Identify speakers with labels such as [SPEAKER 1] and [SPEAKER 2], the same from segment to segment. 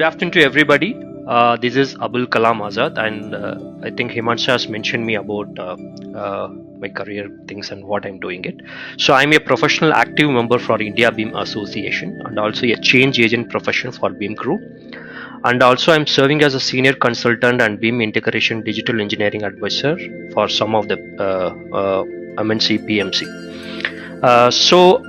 [SPEAKER 1] Good afternoon to everybody. This is Abul Kalam Azad, and I think Himanshu has mentioned me about my career things and what I'm doing it. So I'm a professional active member for India BIM Association and also a change agent profession for BIM Crew. And also I'm serving as a senior consultant and BIM integration digital engineering advisor for some of the MNC PMC. So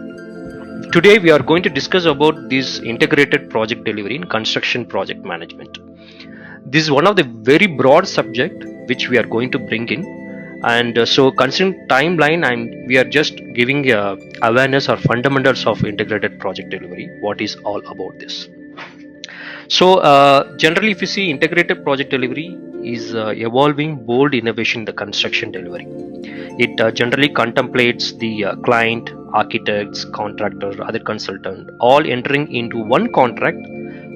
[SPEAKER 1] today we are going to discuss about this integrated project delivery in construction project management. This is one of the very broad subject which we are going to bring in, and so considering timeline, we are just giving awareness or fundamentals of integrated project delivery. What is all about this? So generally, if you see integrated project delivery is evolving bold innovation in the construction delivery. It generally contemplates the client, architects, contractor, other consultant, all entering into one contract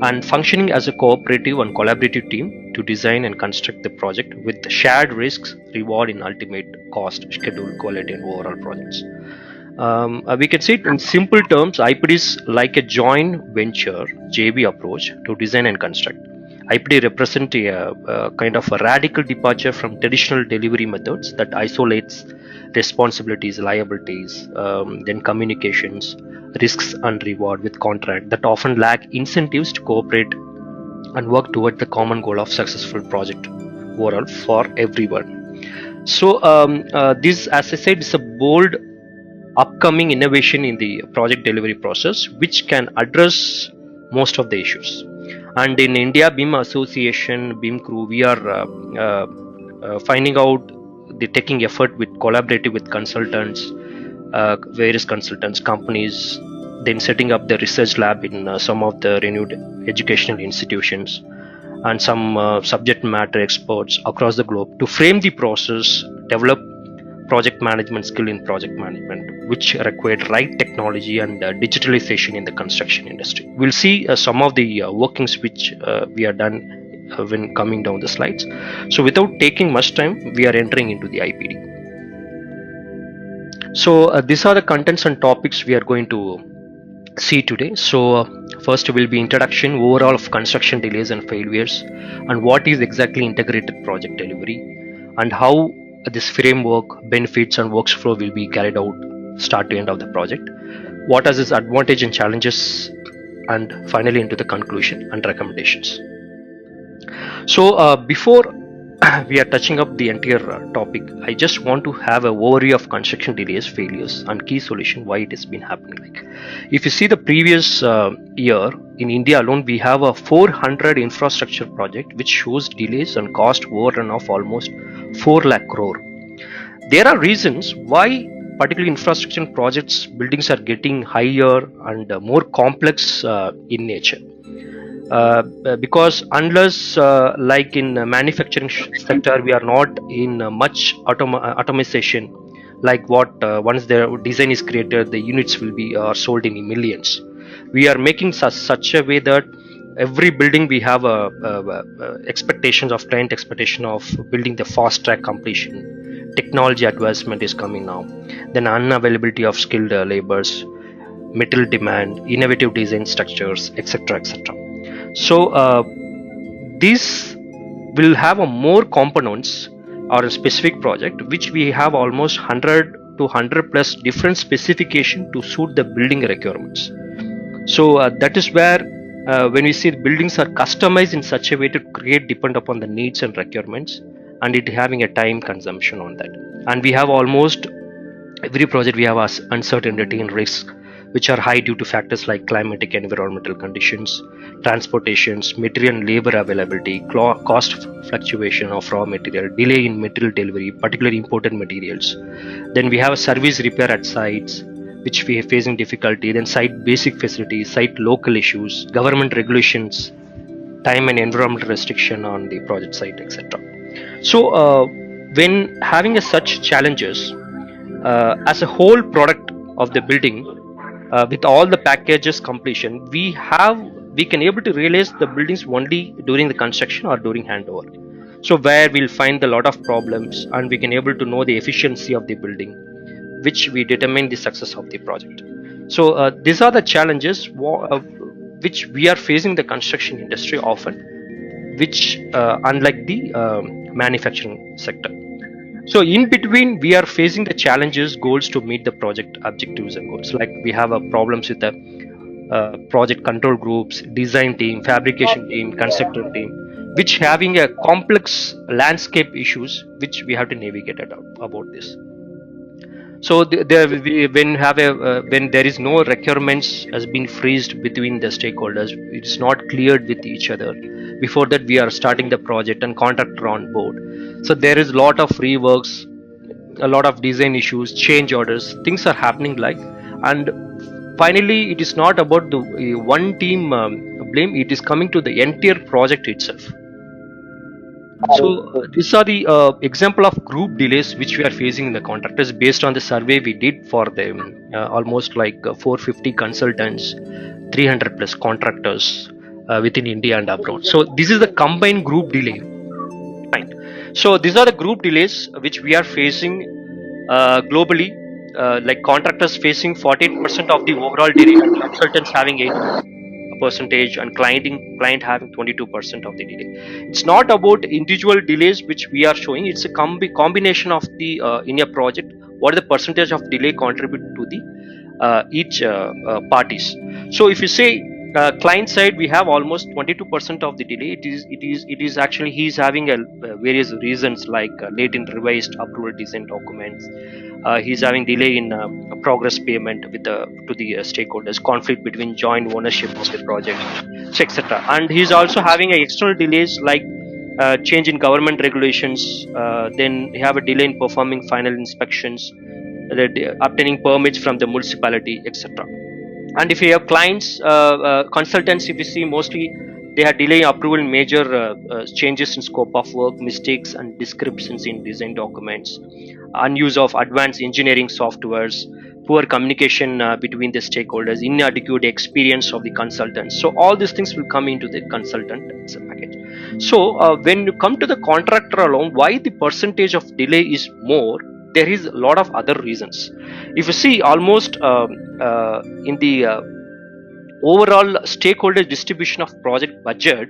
[SPEAKER 1] and functioning as a cooperative and collaborative team to design and construct the project with shared risks, reward in ultimate cost, schedule, quality, and overall projects. We can say it in simple terms, IPD is like a joint venture JV approach to design and construct. IPD represents a kind of a radical departure from traditional delivery methods that isolates responsibilities, liabilities, then communications, risks and reward with contract that often lack incentives to cooperate and work toward the common goal of successful project overall for everyone. So this, as I said, is a bold upcoming innovation in the project delivery process which can address most of the issues. And in India BIM Association, BIM Crew, we are finding out the taking effort with collaborative with consultants, various consultants companies, then setting up the research lab in some of the renewed educational institutions and some subject matter experts across the globe to frame the process, develop project management skill in project management, which required right technology and digitalization in the construction industry. We'll see some of the workings which we are done when coming down the slides. So without taking much time, we are entering into the IPD. So these are the contents and topics we are going to see today. So first will be introduction overall of construction delays and failures, and what is exactly integrated project delivery, and how this framework, benefits and workflow will be carried out start to end of the project. What are its advantage and challenges, and finally into the conclusion and recommendations. So before we are touching up the entire topic, I just want to have an overview of construction delays, failures and key solution, why it has been happening. Like if you see the previous year in India alone, we have a 400 infrastructure project which shows delays and cost overrun of almost 4 lakh crore. There are reasons why particularly infrastructure projects buildings are getting higher and more complex in nature. Because unless like in manufacturing sector we are not in much automation, like what once the design is created the units will be sold in millions. We are making such a way that every building we have expectations of client expectation of building the fast track completion. Technology advancement is coming now, then unavailability of skilled laborers, material demand, innovative design structures, etc., etc. So this will have a more components or a specific project which we have almost 100 to 100 plus different specification to suit the building requirements. So that is where when we see the buildings are customized in such a way to create depend upon the needs and requirements, and it having a time consumption on that. And we have almost every project we have uncertainty and risk which are high due to factors like climatic and environmental conditions, transportations, material and labor availability, cost fluctuation of raw material, delay in material delivery, particularly imported materials. Then we have a service repair at sites which we are facing difficulty, then site basic facilities, site local issues, government regulations, time and environmental restriction on the project site, etc. So when having such challenges, as a whole product of the building, with all the packages completion, we can able to realize the buildings only during the construction or during handover. So where we'll find a lot of problems, and we can able to know the efficiency of the building, which we determine the success of the project. So these are the challenges which we are facing the construction industry often, which unlike the manufacturing sector. So in between, we are facing the challenges, goals to meet the project objectives and goals. Like we have problems with the project control groups, design team, fabrication team, constructor team, which having a complex landscape issues which we have to navigate about this. So when there is no requirements has been freezed between the stakeholders, it's not cleared with each other. Before that, we are starting the project and contractor on board. So there is a lot of reworks, a lot of design issues, change orders, things are happening like, and finally it is not about the one team blame. It is coming to the entire project itself. So these are the example of group delays which we are facing in the contractors based on the survey we did for them, almost like 450 consultants, 300 plus contractors within India and abroad. So this is the combined group delay. Fine. So these are the group delays which we are facing globally. Like contractors facing 48% of the overall delay, and consultants having 8% and client having 22% of the delay. It's not about individual delays which we are showing. It's a combination of the in a project, what is the percentage of delay contribute to the each parties. So if you say client side, we have almost 22% of the delay. It is actually he's having various reasons like late in revised approval design documents. He's having delay in progress payment with to the stakeholders, conflict between joint ownership of the project, so etc. And he's also having external delays like change in government regulations. Then you have a delay in performing final inspections, obtaining permits from the municipality, etc. And if you have clients, consultants, if you see, mostly they are delaying approval in major changes in scope of work, mistakes and descriptions in design documents, unuse of advanced engineering softwares, poor communication between the stakeholders, inadequate experience of the consultants. So all these things will come into the consultant package. So when you come to the contractor alone, why the percentage of delay is more? There is a lot of other reasons. If you see, almost in the overall stakeholder distribution of project budget,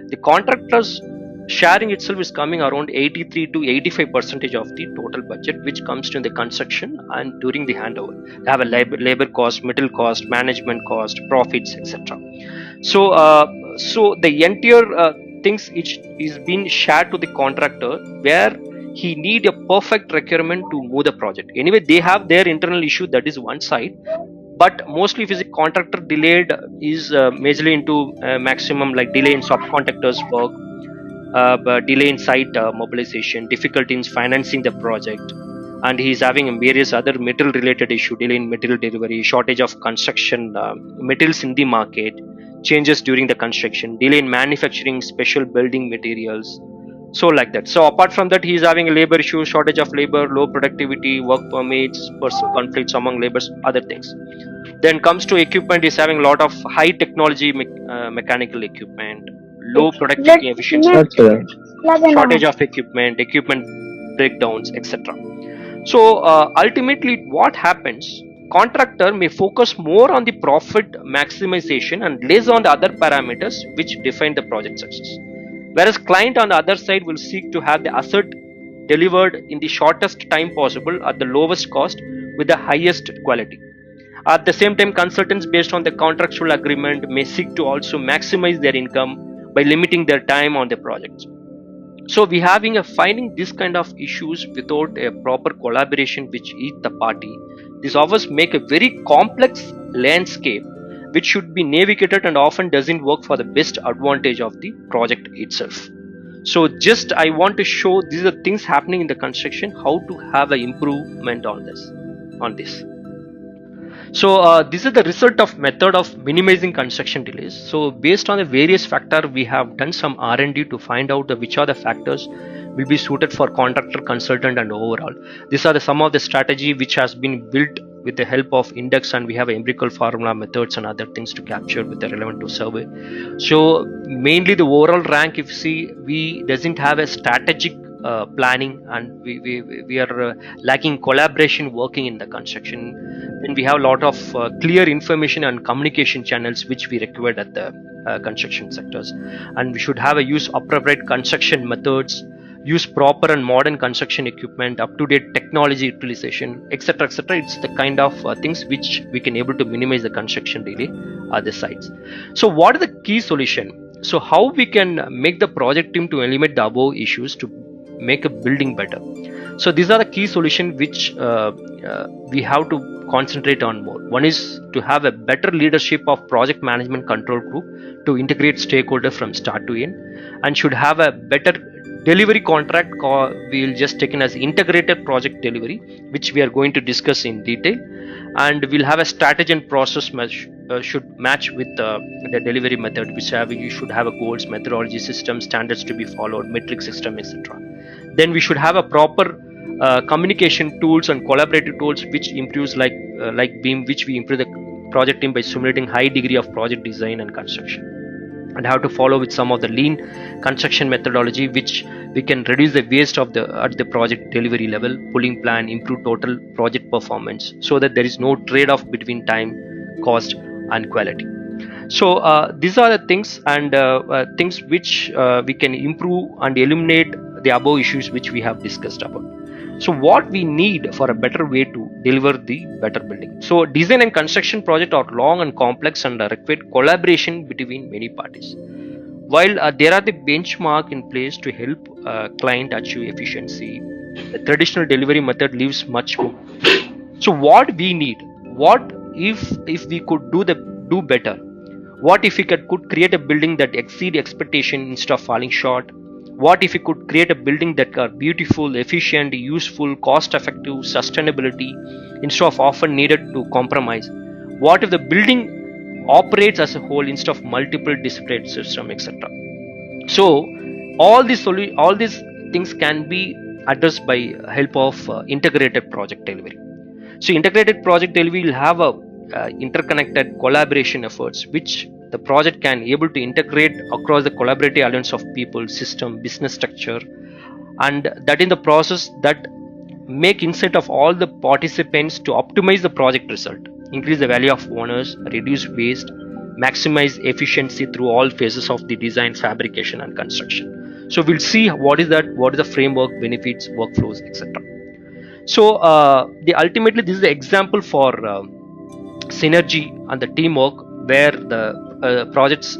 [SPEAKER 1] the contractors sharing itself is coming around 83 to 85% of the total budget, which comes to the construction and during the handover. They have a labor cost, material cost, management cost, profits, etc. So so the entire things is being shared to the contractor, where he need a perfect requirement to move the project. Anyway, they have their internal issue, that is one side, but mostly if it's a contractor delayed is majorly into maximum like delay in subcontractors work, delay in site mobilization, difficulty in financing the project, and he's having various other material related issue, delay in material delivery, shortage of construction materials in the market, changes during the construction, delay in manufacturing special building materials, so like that. So apart from that, he is having a labor issue, shortage of labor, low productivity, work permits, personal conflicts among laborers, other things. Then comes to equipment, is having a lot of high technology mechanical equipment, low productivity efficiency, shortage of equipment breakdowns, etc. So ultimately what happens, contractor may focus more on the profit maximization and less on the other parameters which define the project success, whereas client on the other side will seek to have the asset delivered in the shortest time possible at the lowest cost with the highest quality. At the same time, consultants based on the contractual agreement may seek to also maximize their income by limiting their time on the projects. So we having a finding this kind of issues without a proper collaboration which each the party, this offers make a very complex landscape which should be navigated and often doesn't work for the best advantage of the project itself. So just I want to show these are things happening in the construction, how to have an improvement on this. So this is the result of method of minimizing construction delays. So based on the various factors, we have done some R&D to find out which are the factors will be suited for contractor, consultant and overall. These are some of the strategy which has been built with the help of index, and we have empirical formula methods and other things to capture with the relevant to survey. So mainly the overall rank, if you see, we doesn't have a strategic planning, and we are lacking collaboration working in the construction. Then we have a lot of clear information and communication channels which we required at the construction sectors, and we should have a use appropriate construction methods, use proper and modern construction equipment, up to date technology utilization, etc., etc. It's the kind of things which we can able to minimize the construction delay at the sites. So what is the key solution? So how we can make the project team to eliminate the above issues to make a building better? So these are the key solutions which we have to concentrate on more. One is to have a better leadership of project management control group to integrate stakeholder from start to end, and should have a better delivery contract. We'll just take in as integrated project delivery, which we are going to discuss in detail, and we'll have a strategy and process should match with the delivery method, which you should have a goals, methodology, system, standards to be followed, metric system, etc. Then we should have a proper communication tools and collaborative tools which improves like Beam, which we improve the project team by simulating high degree of project design and construction, and how to follow with some of the lean construction methodology, which we can reduce the waste of the at the project delivery level, pulling plan, improve total project performance, so that there is no trade-off between time, cost, and quality. So these are the things, and things which we can improve and eliminate the above issues which we have discussed about. So what we need for a better way to deliver the better building? So design and construction project are long and complex and require collaboration between many parties. While there are the benchmark in place to help client achieve efficiency, the traditional delivery method leaves much more. So what we need? What if we could do better? What if we could create a building that exceed expectation instead of falling short? What if we could create a building that are beautiful, efficient, useful, cost-effective, sustainability instead of often needed to compromise? What if the building operates as a whole instead of multiple disparate systems, etc.? So all these things can be addressed by help of integrated project delivery. So integrated project delivery will have a interconnected collaboration efforts which the project can able to integrate across the collaborative alliance of people, system, business structure, and that in the process that make insight of all the participants to optimize the project result, increase the value of owners, reduce waste, maximize efficiency through all phases of the design, fabrication, and construction. So we'll see what is the framework, benefits, workflows, etc. So ultimately this is the example for synergy and the teamwork where the project's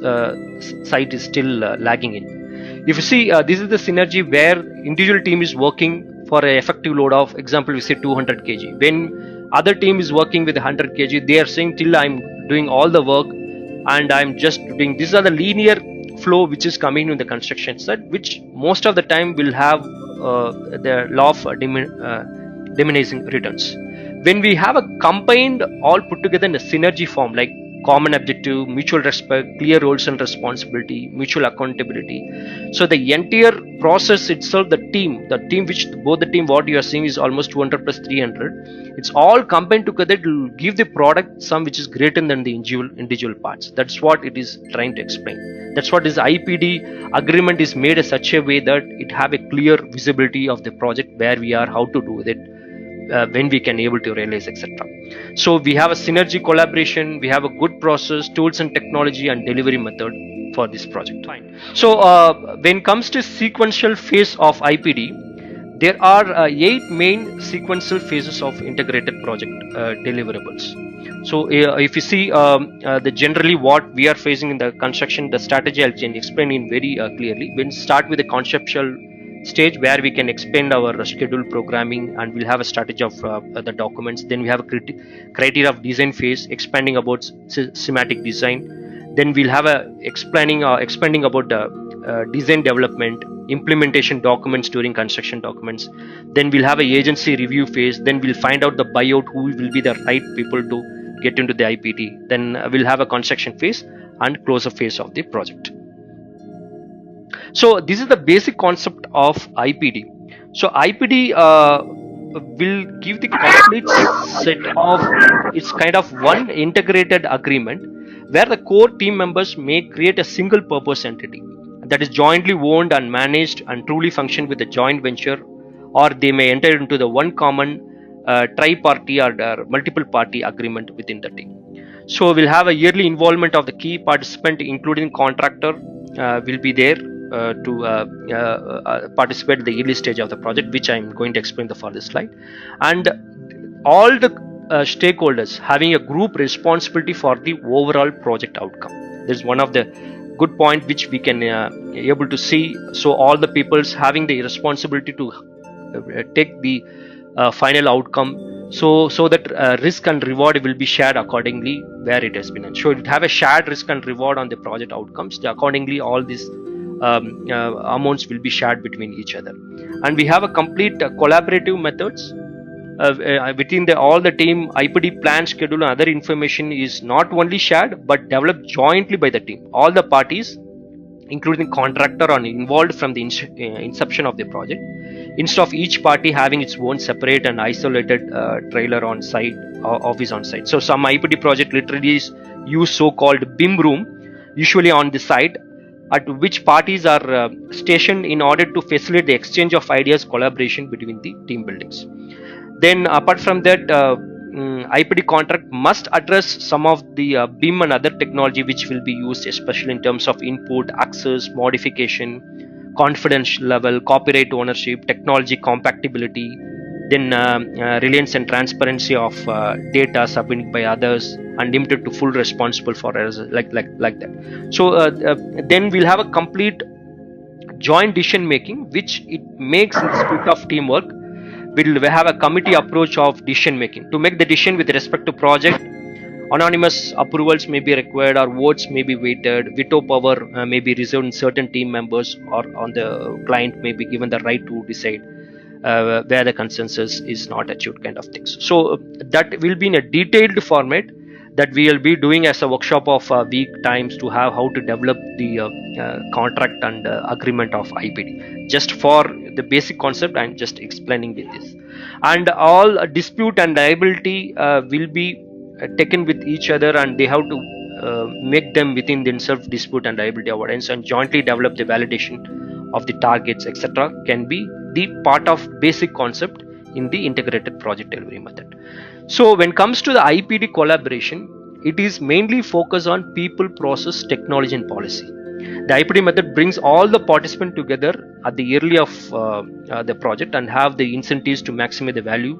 [SPEAKER 1] site is still lagging in. If you see, this is the synergy where individual team is working for an effective load of, example, we say 200 kg. When other team is working with 100 kg, they are saying till I'm doing all the work and I'm just doing. These are the linear flow which is coming in the construction site, which most of the time will have the law of diminishing returns. When we have a combined all put together in a synergy form, like common objective, mutual respect, clear roles and responsibility, mutual accountability. So the entire process itself, the team which both the team what you are seeing is almost 200 plus 300. It's all combined together to give the product some which is greater than the individual parts. That's what it is trying to explain. That's what this IPD agreement is made in such a way that it have a clear visibility of the project, where we are, how to do it, when we can able to realize, etc. So we have a synergy collaboration, we have a good process, tools and technology, and delivery method for this project. Fine. So when it comes to sequential phase of IPD, there are 8 main sequential phases of integrated project deliverables. So if you see the generally what we are facing in the construction, the strategy I'll explain in very clearly. We'll start with the conceptual stage where we can expand our schedule programming, and we'll have a strategy of the documents. Then we have a criteria of design phase, expanding about schematic design. Then we'll have a expanding about the design development, implementation documents during construction documents. Then we'll have a agency review phase. Then we'll find out the buyout, who will be the right people to get into the IPD. Then we'll have a construction phase and closure phase of the project. So this is the basic concept of IPD. So IPD will give the complete set of, it's kind of one integrated agreement where the core team members may create a single purpose entity. that is jointly owned and managed and truly function with a joint venture, or they may enter into the one common tri-party or multiple party agreement within the team. So we'll have a yearly involvement of the key participant, including contractor, will be there to participate at the early stage of the project, which I'm going to explain the further slide. And all the stakeholders having a group responsibility for the overall project outcome. This is one of the good point which we can able to see. So all the peoples having the responsibility to take the final outcome, so that risk and reward will be shared accordingly where it has been. And so it have a shared risk and reward on the project outcomes. Accordingly, all these amounts will be shared between each other. And we have a complete collaborative methods within all the team. IPD plan, schedule, and other information is not only shared but developed jointly by the team. All the parties, including contractor, are involved from the inception of the project, instead of each party having its own separate and isolated trailer on site, office on site. So some IPD project literally use so-called BIM room, usually on the site, at which parties are stationed in order to facilitate the exchange of ideas, collaboration between the team buildings. Then apart from that, IPD contract must address some of the BIM and other technology which will be used, especially in terms of input, access, modification, confidence level, copyright ownership, technology compatibility, then reliance and transparency of data submitted by others, and limited to full responsible for errors, like that. So then we'll have a complete joint decision making, which it makes in the spirit of teamwork. We'll have a committee approach of decision making to make the decision with respect to project. Anonymous approvals may be required, or votes may be weighted. Veto power may be reserved in certain team members, or on the client may be given the right to decide where the consensus is not achieved, kind of things. So that will be in a detailed format that we will be doing as a workshop of week times to have how to develop the contract and agreement of IPD. Just for the basic concept, I'm just explaining with this. And all dispute and liability will be taken with each other, and they have to make them within themselves dispute and liability avoidance, and jointly develop the validation of the targets, etc. can be the part of basic concept in the integrated project delivery method. So when it comes to the IPD collaboration, it is mainly focused on people, process, technology, and policy. The IPD method brings all the participants together at the early of the project and have the incentives to maximize the value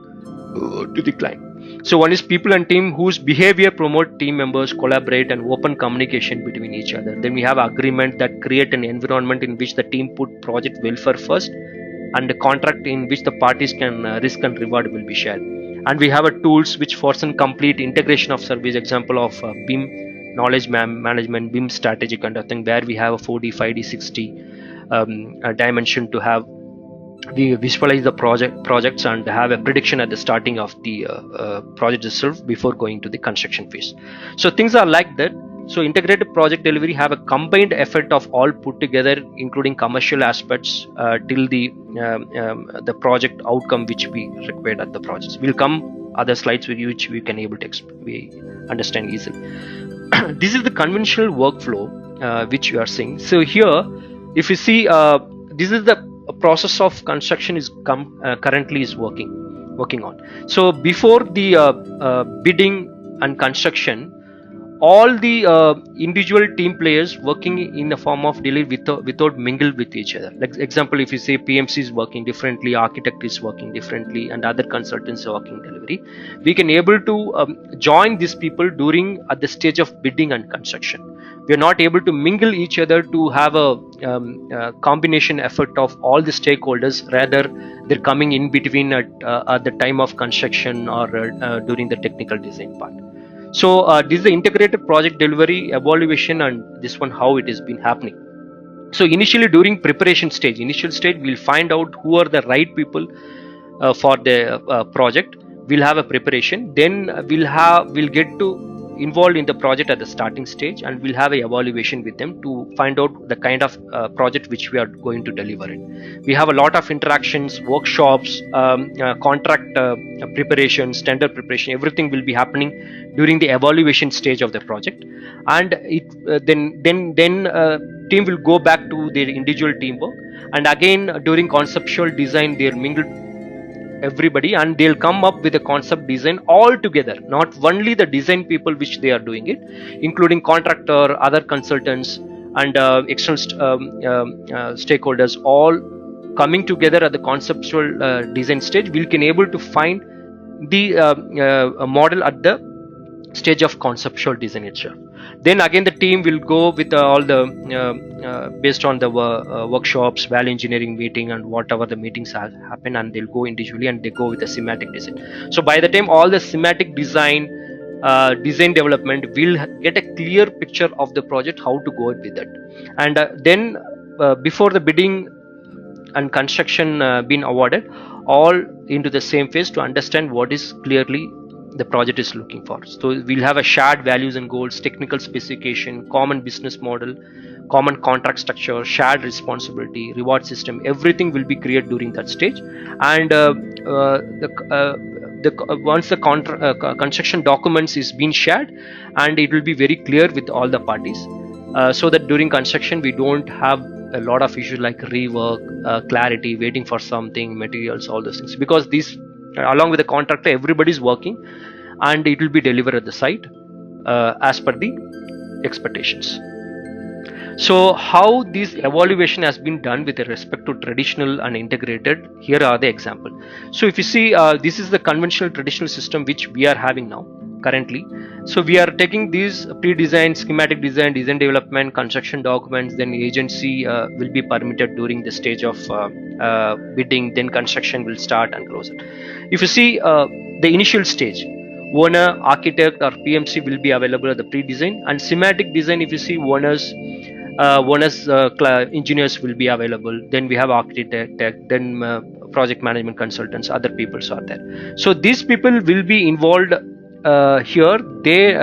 [SPEAKER 1] to the client. So one is people and team whose behavior promote team members, collaborate, and open communication between each other. Then we have agreement that create an environment in which the team put project welfare first, and the contract in which the parties can risk and reward will be shared. And we have a tools which foresee complete integration of service, example of BIM knowledge management, BIM strategy kind of thing, where we have a 4D, 5D, 6D dimension to have we visualize the projects and have a prediction at the starting of the project itself before going to the construction phase. So things are like that. So integrated project delivery have a combined effort of all put together, including commercial aspects till the project outcome which we required at the projects. We'll come other slides with you which we can able to we understand easily. This is the conventional workflow which you are seeing. So here, if you see, this is the process of construction is currently is working on. So before the bidding and construction, all the individual team players working in the form of delivery without mingle with each other. Like example, if you say PMC is working differently, architect is working differently, and other consultants are working delivery, we can able to join these people during at the stage of bidding and construction. We are not able to mingle each other to have a combination effort of all the stakeholders. Rather, they're coming in between at the time of construction or during the technical design part. So this is the integrated project delivery evaluation, and this one how it has been happening. So initially during preparation stage, we'll find out who are the right people for the project. We'll have a preparation. Then we'll get to involved in the project at the starting stage, and we'll have a evaluation with them to find out the kind of project which we are going to deliver it. We have a lot of interactions, workshops, contract preparations, tender preparation. Everything will be happening during the evaluation stage of the project, and then team will go back to their individual teamwork, and again during conceptual design they'll mingle everybody and they'll come up with a concept design all together, not only the design people which they are doing it, including contractor, other consultants, and external stakeholders, all coming together at the conceptual design stage. We can able to find the model at the stage of conceptual design itself. Then again the team will go with all the based on the workshops, value engineering meeting, and whatever the meetings happen, and they'll go individually and they go with the schematic design. So by the time all the schematic design design development will get a clear picture of the project, how to go with it. And then before the bidding and construction been awarded, all into the same phase to understand what is clearly the project is looking for. So we'll have a shared values and goals, technical specification, common business model, common contract structure, shared responsibility, reward system. Everything will be created during that stage. And once the construction documents is being shared, and it will be very clear with all the parties, so that during construction we don't have a lot of issues like rework, clarity, waiting for something, materials, all those things, because these along with the contractor everybody's working, and it will be delivered at the site as per the expectations. So how this evaluation has been done with respect to traditional and integrated, here are the example. So if you see, this is the conventional traditional system which we are having now currently. So we are taking these pre-design, schematic design, design development, construction documents, then agency will be permitted during the stage of bidding, then construction will start and close it. If you see the initial stage, owner, architect or PMC will be available at the pre-design, and schematic design, if you see, owners, engineers will be available, then we have architect, then project management consultants, other people are there. So these people will be involved here, they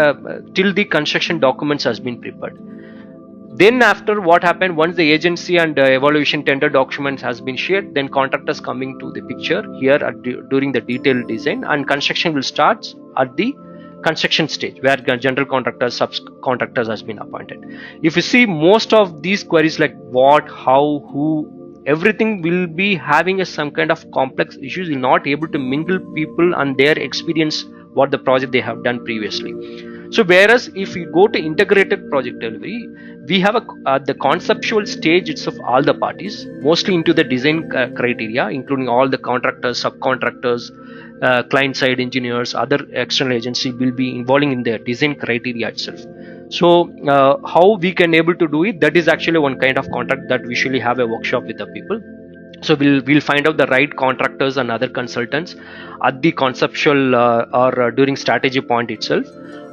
[SPEAKER 1] till the construction documents has been prepared. Then after what happened, once the agency and evaluation tender documents has been shared, then contractors coming to the picture here during the detailed design, and construction will start at the construction stage where general contractors, subcontractors has been appointed. If you see, most of these queries like what, how, who, everything will be having some kind of complex issues, will not able to mingle people and their experience what the project they have done previously. So whereas if we go to integrated project delivery, we have the conceptual stage itself, all the parties mostly into the design criteria, including all the contractors, subcontractors, client side engineers, other external agency will be involving in the design criteria itself. So how we can able to do it, that is actually one kind of contract that we usually have a workshop with the people. So we'll find out the right contractors and other consultants at the conceptual or during strategy point itself,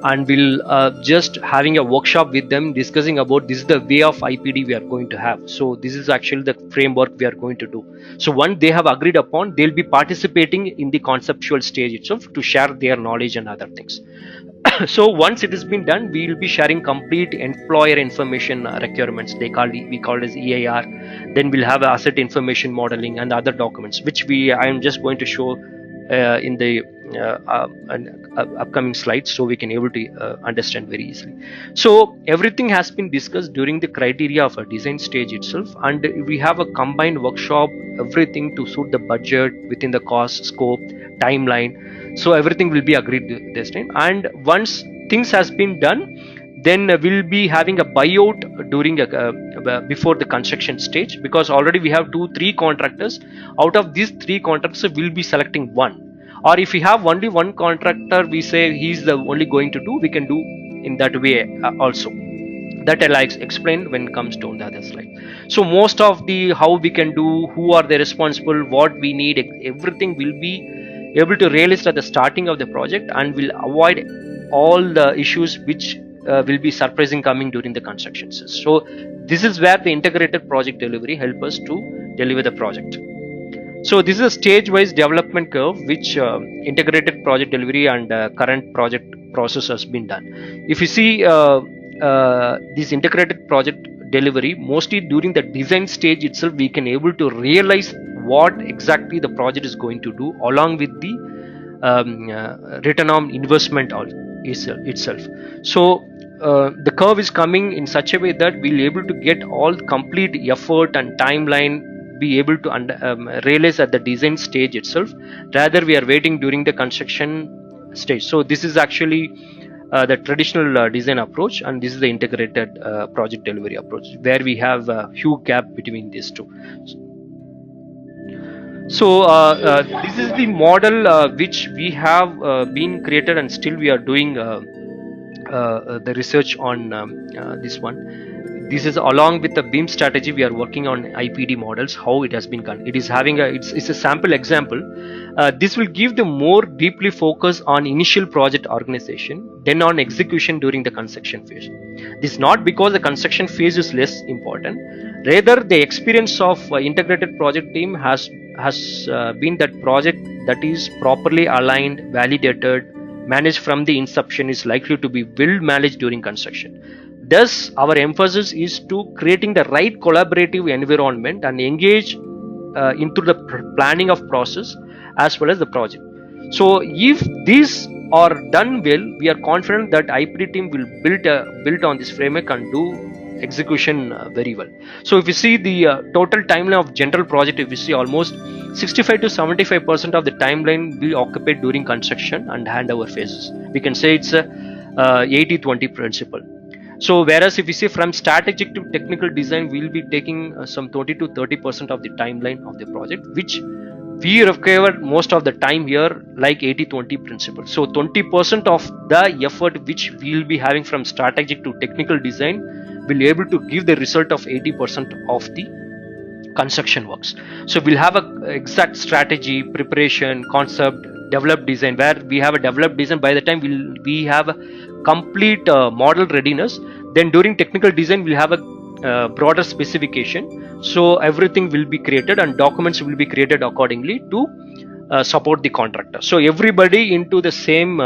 [SPEAKER 1] and we'll just having a workshop with them discussing about this is the way of IPD we are going to have. So this is actually the framework we are going to do. So once they have agreed upon, they'll be participating in the conceptual stage itself to share their knowledge and other things. So once it has been done, we will be sharing complete employer information requirements. We call it as EIR. Then we'll have asset information modeling and other documents, which I am just going to show in the upcoming slides, so we can able to understand very easily. So everything has been discussed during the criteria of a design stage itself, and we have a combined workshop, everything to suit the budget within the cost, scope, timeline. So everything will be agreed this time, and once things has been done, then we'll be having a buyout during before the construction stage, because already we have 2-3 contractors. Out of these 3 contractors, we'll be selecting one, or if we have only one contractor, we say he's the only going to do, we can do in that way also. That I'll explain when it comes to the other slide. So most of the how we can do, who are the responsible, what we need, everything will be able to realize at the starting of the project, and will avoid all the issues which will be surprising coming during the construction. So this is where the integrated project delivery help us to deliver the project. So this is a stage-wise development curve which integrated project delivery and current project process has been done. If you see this integrated project delivery, mostly during the design stage itself, we can able to realize what exactly the project is going to do along with the return on investment itself. So the curve is coming in such a way that we'll able to get all complete effort and timeline be able to realize at the design stage itself, rather we are waiting during the construction stage. So this is actually the traditional design approach, and this is the integrated project delivery approach, where we have a huge gap between these two. So this is the model which we have been created, and still we are doing the research on this one. This is along with the BEAM strategy. We are working on IPD models, how it has been done. It is having it's a sample example. This will give the more deeply focus on initial project organization, then on execution during the construction phase. This is not because the construction phase is less important. Rather, the experience of integrated project team has been that project that is properly aligned, validated, managed from the inception is likely to be well managed during construction. Thus, our emphasis is to creating the right collaborative environment and engage into the planning of process as well as the project. So, if these are done well, we are confident that IPD team will build on this framework and do execution very well. So, if you see the total timeline of general project, if you see almost 65 to 75% of the timeline will be occupied during construction and handover phases. We can say it's a 80-20 principle. So whereas if you see from strategic to technical design, we'll be taking some 20 to 30% of the timeline of the project, which we require most of the time here, like 80-20 principle. So 20% of the effort which we'll be having from strategic to technical design will be able to give the result of 80% of the construction works. So we'll have a exact strategy, preparation, concept, developed design, where we have a developed design. By the time we have a complete model readiness, then during technical design we'll have a broader specification. So everything will be created and documents will be created accordingly to support the contractor. So everybody into the same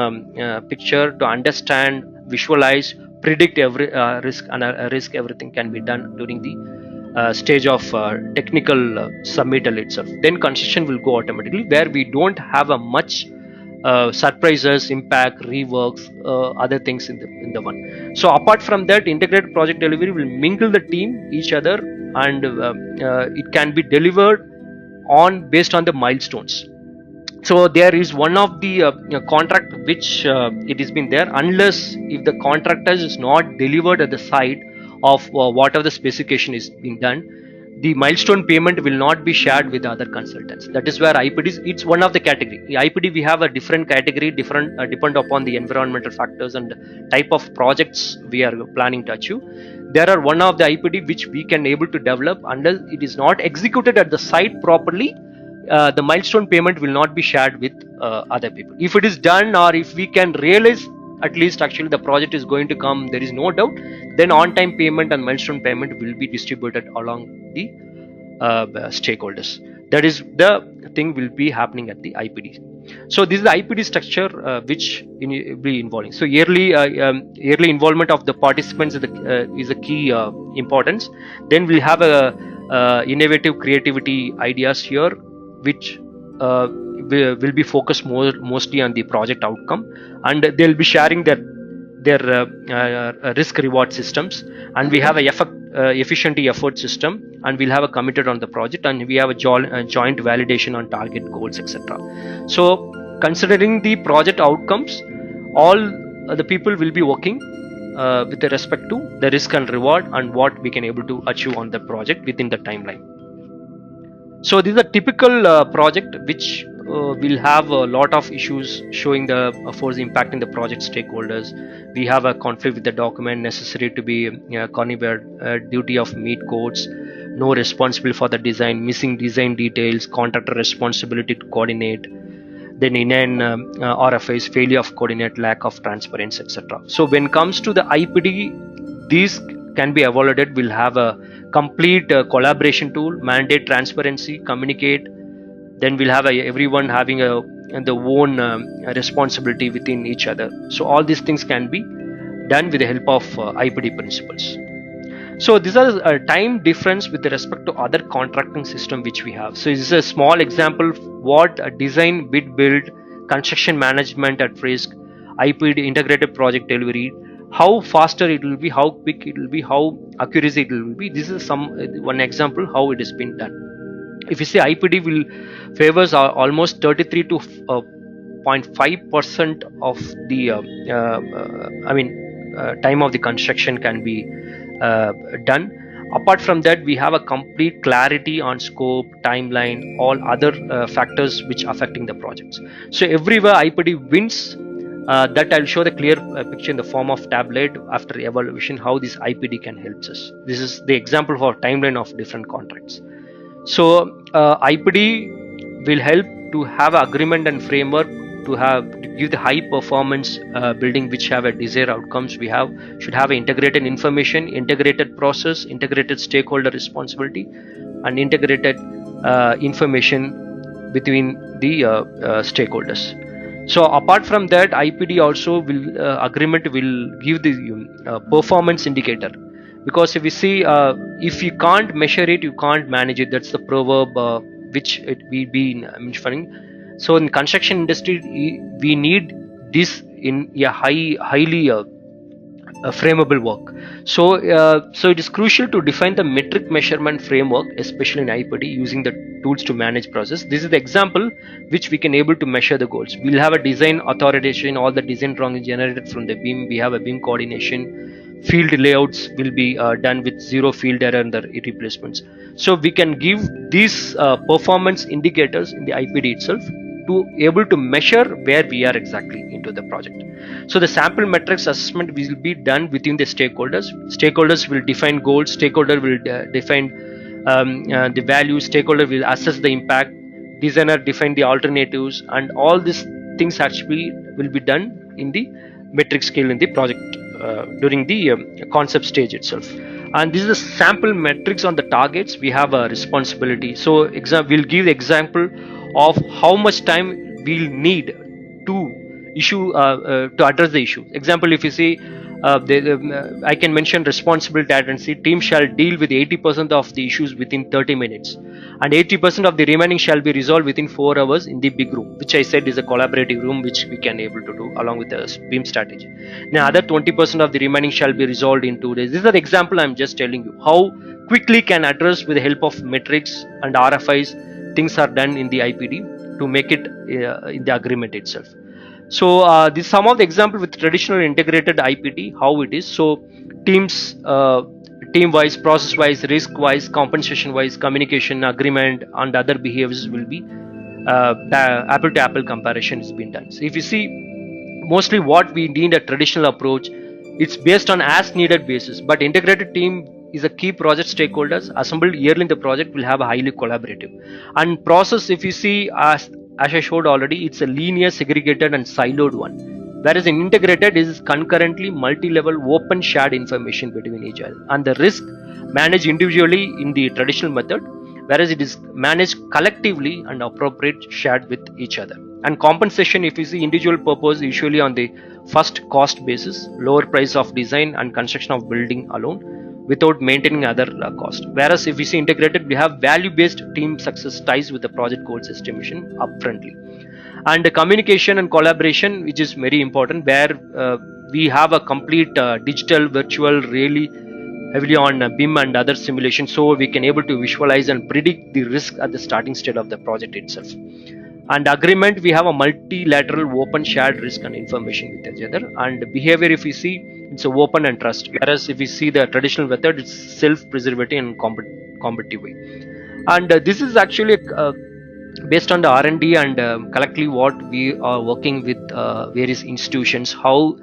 [SPEAKER 1] picture to understand, visualize, predict every risk, and risk everything can be done during the stage of technical submittal itself. Then construction will go automatically, where we don't have a much surprises, impact, reworks, other things in the one. So apart from that, integrated project delivery will mingle the team each other, and it can be delivered on based on the milestones. So there is one of the contract which it has been there, unless if the contractor is not delivered at the site of whatever the specification is being done, the milestone payment will not be shared with other consultants. That is where IPD is, it's one of the category. The IPD, we have a different category, different depend upon the environmental factors and type of projects we are planning to achieve. There are one of the IPD which we can able to develop unless it is not executed at the site properly. The milestone payment will not be shared with other people. If it is done, or if we can realize at least actually the project is going to come, there is no doubt, then on-time payment and milestone payment will be distributed along the stakeholders. That is the thing will be happening at the IPD. So this is the IPD structure which will be involving. So yearly involvement of the participants is a key importance. Then we'll have a innovative creativity ideas here, which will be focused mostly on the project outcome, and they'll be sharing their risk reward systems, and we have a efficient effort system, and we'll have a committed on the project, and we have a joint validation on target goals, etc. So considering the project outcomes, all the people will be working with respect to the risk and reward and what we can able to achieve on the project within the timeline. So this is a typical project which will have a lot of issues showing the force impacting the project stakeholders. We have a conflict with the document necessary to be conveyed, duty of meet codes, no responsible for the design, missing design details, contractor responsibility to coordinate, then in an RFIs, failure of coordinate, lack of transparency, etc. So when it comes to the IPD, these can be avoided. We'll have a complete collaboration tool, mandate transparency, communicate Then we'll have everyone having the own responsibility within each other. So all these things can be done with the help of IPD principles. So these are a time difference with respect to other contracting system which we have. So this is a small example what a design, bid, build, construction management at risk, IPD integrated project delivery, how faster it will be, how quick it will be, how accuracy it will be. This is one example how it has been done. If you say IPD will favors almost 33 to 0.5% of the time of the construction can be done. Apart from that, we have a complete clarity on scope, timeline, all other factors which affecting the projects. So everywhere IPD wins. That I'll show the clear picture in the form of tablet after evaluation how this IPD can help us. This is the example for timeline of different contracts. So IPD will help to have agreement and framework to give the high performance building which have a desired outcomes. We should have integrated information, integrated process, integrated stakeholder responsibility, and integrated information between the stakeholders. So apart from that, IPD also will agreement will give the performance indicator, because if we see if you can't measure it, you can't manage it. That's the proverb which we been mentioning. So in construction industry, we need this in a highly frameable work. So it is crucial to define the metric measurement framework, especially in IPD, using the tools to manage process. This is the example which we can able to measure the goals. We'll have a design authorization, all the design drawings generated from the BIM. We have a BIM coordination. Field layouts will be done with zero field error and the replacements. So we can give these performance indicators in the IPD itself to able to measure where we are exactly into the project. So the sample metrics assessment will be done within the stakeholders. Stakeholders will define goals. Stakeholder will define the value. Stakeholder will assess the impact. Designer define the alternatives, and all these things actually will be done in the metric scale in the project during the concept stage itself. And this is the sample metrics on the targets. We have a responsibility. So we'll give the example of how much time we'll need to issue to address the issue. Example, if you see I can mention responsible tendency. Team shall deal with 80% of the issues within 30 minutes, and 80% of the remaining shall be resolved within 4 hours in the big room, which I said is a collaborative room which we can able to do along with the BIM strategy. Now other 20% of the remaining shall be resolved in 2 days. This is the example I'm just telling you how quickly can address with the help of metrics and RFIs. Things are done in the IPD to make it in the agreement itself. So this some of the example with traditional integrated IPD, how it is. So teams, team wise, process wise, risk wise, compensation wise, communication, agreement, and other behaviors will be apple to apple comparison is being done. So if you see, mostly what we need a traditional approach, it's based on as needed basis, but integrated team is a key project stakeholders assembled yearly in the project will have a highly collaborative. And process, if you see, as I showed already, it's a linear, segregated and siloed one, whereas in integrated is concurrently multi-level open shared information between each other. And the risk managed individually in the traditional method, whereas it is managed collectively and appropriate shared with each other. And compensation, if you see, individual purpose usually on the first cost basis, lower price of design and construction of building alone without maintaining other cost. Whereas if we see integrated, we have value-based team success ties with the project goals estimation upfrontly. And the communication and collaboration, which is very important, where we have a complete digital, virtual, really heavily on BIM and other simulation, so we can able to visualize and predict the risk at the starting state of the project itself. And agreement, we have a multilateral open shared risk and information with each other. And behavior, if we see, it's a open and trust, whereas if we see the traditional method, it's self-preservative and competitive way. And this is actually based on the R&D and collectively what we are working with various institutions, how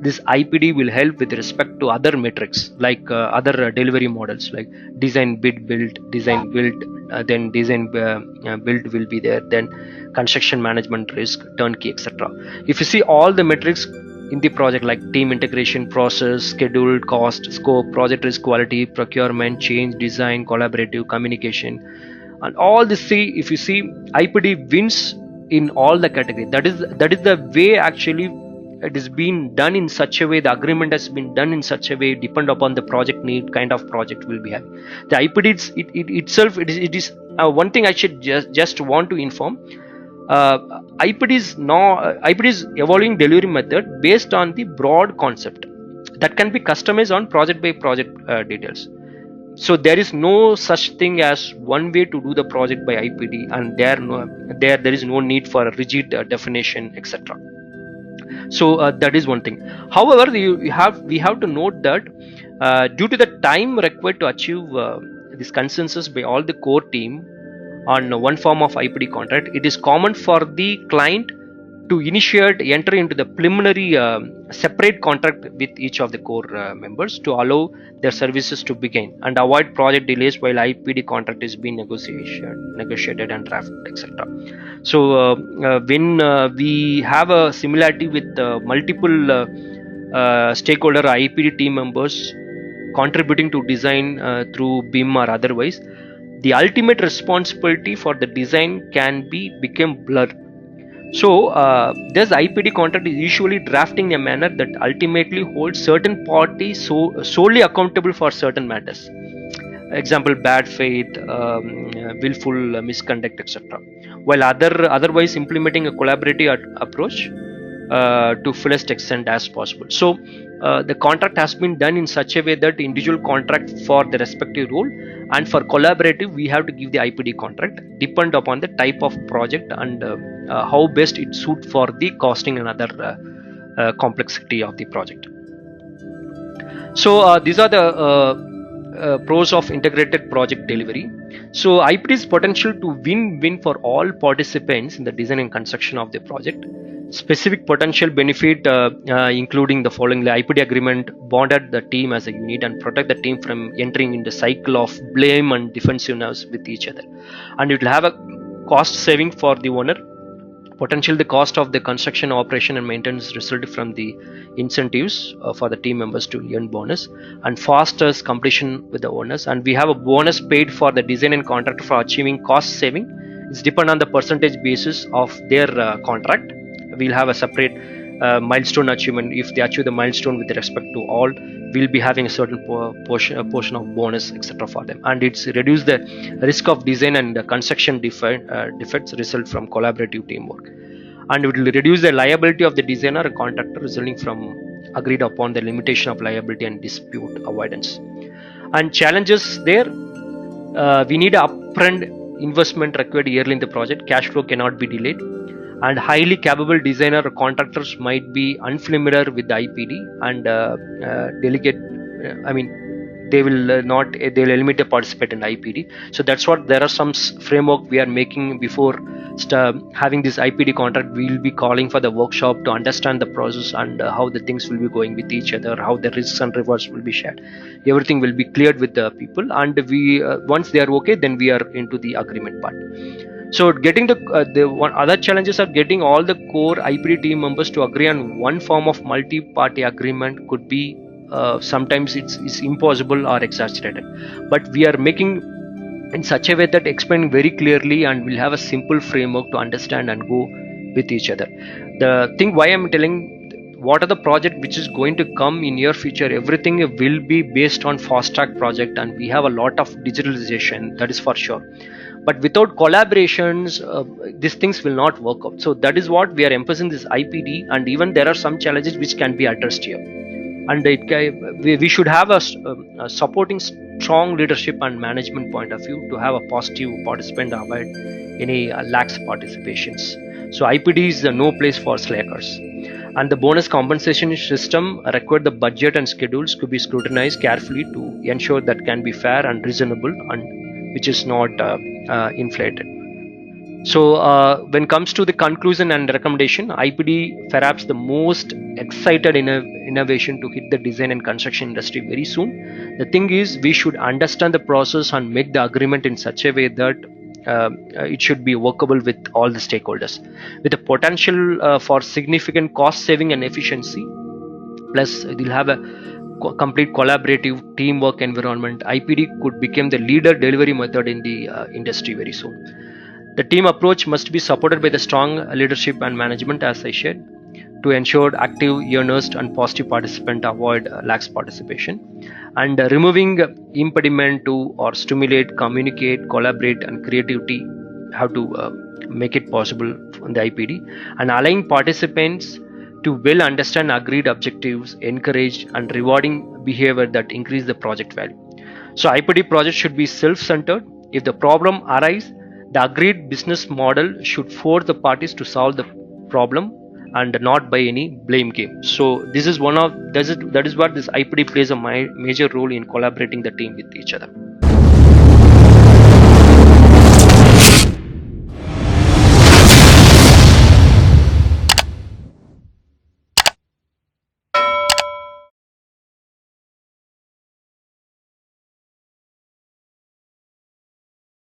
[SPEAKER 1] this IPD will help with respect to other metrics like other delivery models like design bid build, design build, then design build will be there, then construction management risk, turnkey, etc. If you see all the metrics in the project like team integration, process, schedule, cost, scope, project risk, quality, procurement, change, design, collaborative, communication, and all this. See, if you see, IPD wins in all the category. That is the way actually it is being done in such a way. The agreement has been done in such a way, depend upon the project need, kind of project will be having. The IPD itself, it is one thing I should just want to inform. IPD is evolving delivery method based on the broad concept that can be customized on project by project details. So there is no such thing as one way to do the project by IPD, and there is no need for a rigid definition, etc. So that is one thing. However, we have to note that due to the time required to achieve this consensus by all the core team on one form of IPD contract, it is common for the client to initiate enter into the preliminary separate contract with each of the core members to allow their services to begin and avoid project delays while IPD contract is being negotiated and drafted, etc. So when we have a similarity with multiple stakeholder IPD team members contributing to design through BIM or otherwise, the ultimate responsibility for the design can become blurred. So this IPD contract is usually drafting a manner that ultimately holds certain parties solely accountable for certain matters. Example, bad faith, willful misconduct, etc. While otherwise implementing a collaborative approach to fullest extent as possible. So the contract has been done in such a way that individual contract for the respective role, and for collaborative we have to give the IPD contract depend upon the type of project and how best it suit for the costing and other complexity of the project. So these are the pros of integrated project delivery. So IPD's potential to win-win for all participants in the design and construction of the project. Specific potential benefit including the following: the IPD agreement bonded the team as a unit and protect the team from entering in the cycle of blame and defensiveness with each other, and it will have a cost saving for the owner. Potential: the cost of the construction, operation and maintenance result from the incentives for the team members to earn bonus, and faster completion with the owners. And we have a bonus paid for the design and contractor for achieving cost saving. It's depend on the percentage basis of their contract. We'll have a separate milestone achievement. If they achieve the milestone with respect to all, we'll be having a certain portion of bonus, etc. for them. And it's reduce the risk of design and construction defects result from collaborative teamwork, and it will reduce the liability of the designer or contractor resulting from agreed upon the limitation of liability and dispute avoidance. And challenges there, we need upfront investment required yearly in the project. Cash flow cannot be delayed, and highly capable designer or contractors might be unfamiliar with the IPD and delegate. They will not. They'll limit to participate in IPD. So that's what there are some framework we are making before having this IPD contract. We'll be calling for the workshop to understand the process and how the things will be going with each other, how the risks and rewards will be shared. Everything will be cleared with the people, and we once they are okay, then we are into the agreement part. So getting the one other challenges are getting all the core IPD team members to agree on one form of multi-party agreement could be sometimes it's impossible or exaggerated, but we are making in such a way that explain very clearly and we'll have a simple framework to understand and go with each other. The thing why I'm telling what are the project which is going to come in your future, everything will be based on fast track project, and we have a lot of digitalization, that is for sure. But without collaborations, these things will not work out. So that is what we are emphasizing this IPD, and even there are some challenges which can be addressed here. And we should have a supporting strong leadership and management point of view to have a positive participant, avoid any lax participations. So IPD is no place for slackers. And the bonus compensation system required the budget and schedules to be scrutinized carefully to ensure that can be fair and reasonable and which is not inflated. So when it comes to the conclusion and recommendation, IPD perhaps the most excited innovation to hit the design and construction industry very soon. The thing is, we should understand the process and make the agreement in such a way that it should be workable with all the stakeholders, with the potential for significant cost saving and efficiency. Plus, it will have a complete collaborative teamwork environment, IPD could become the leader delivery method in the industry very soon. The team approach must be supported by the strong leadership and management, as I shared, to ensure active, earnest, and positive participant avoid lax participation, and removing impediment to or stimulate, communicate, collaborate, and creativity have to make it possible on the IPD, and allowing participants to well understand agreed objectives, encourage and rewarding behavior that increase the project value. So IPD project should be self-centered. If the problem arises, the agreed business model should force the parties to solve the problem and not by any blame game. So this is that is what this IPD plays a major role in collaborating the team with each other.